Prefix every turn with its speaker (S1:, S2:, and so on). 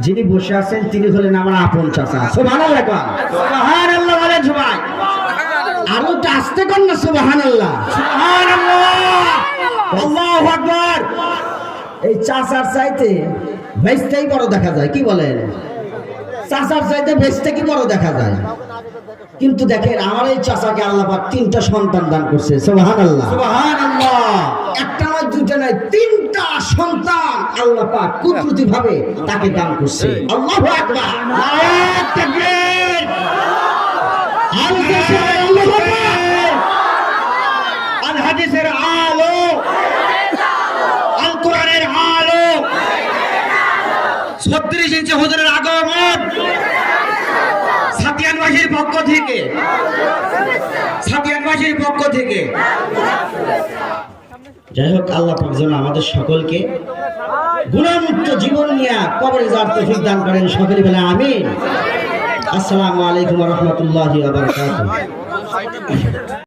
S1: যিনি বসে আছেন তিনি হলেন আমার আপন চাচা। সুবহানাল্লাহ, সুবহানাল্লাহ বলেন সবাই। আরো একটু আস্তে কর না, সুবহানাল্লাহ, সুবহানাল্লাহ, আল্লাহু আকবার। এই চাচার চাইতে ভেস্তাই বড় দেখা যায়, কি বলেন? চাচার চাইতে ভেস্তা কি বড় দেখা যায়? কিন্তু দেখেন আমার এই চাচাকে আল্লাহ পাক 3টা সন্তান দান করছে। সুবহানাল্লাহ, সুবহানাল্লাহ। একটা নয়, দুইটা নয়, 3টা সন্তান আল্লাহ পাক কুদরতি ভাবে তাকে দান করছে। আল্লাহু আকবার, নারায়ে তাকবীর, আল্লাহু আকবার। আল হাদিসের আলো, আল কোরআনের আলো, 36 ইঞ্চি হুজুরের আগমন সাতিয়ানবাসীর পক্ষ থেকে, সাতিয়ানবাসীর পক্ষ থেকে। যাই হোক, আল্লাহ পাক যেন আমাদের সকলকে গুনাহমুক্ত জীবন নিয়ে কবরে যাওয়ার তৌফিক দান করেন। সকলে বলে আমিন। আসসালামু আলাইকুম ওয়া রাহমাতুল্লাহি ওয়া বারাকাতুহু।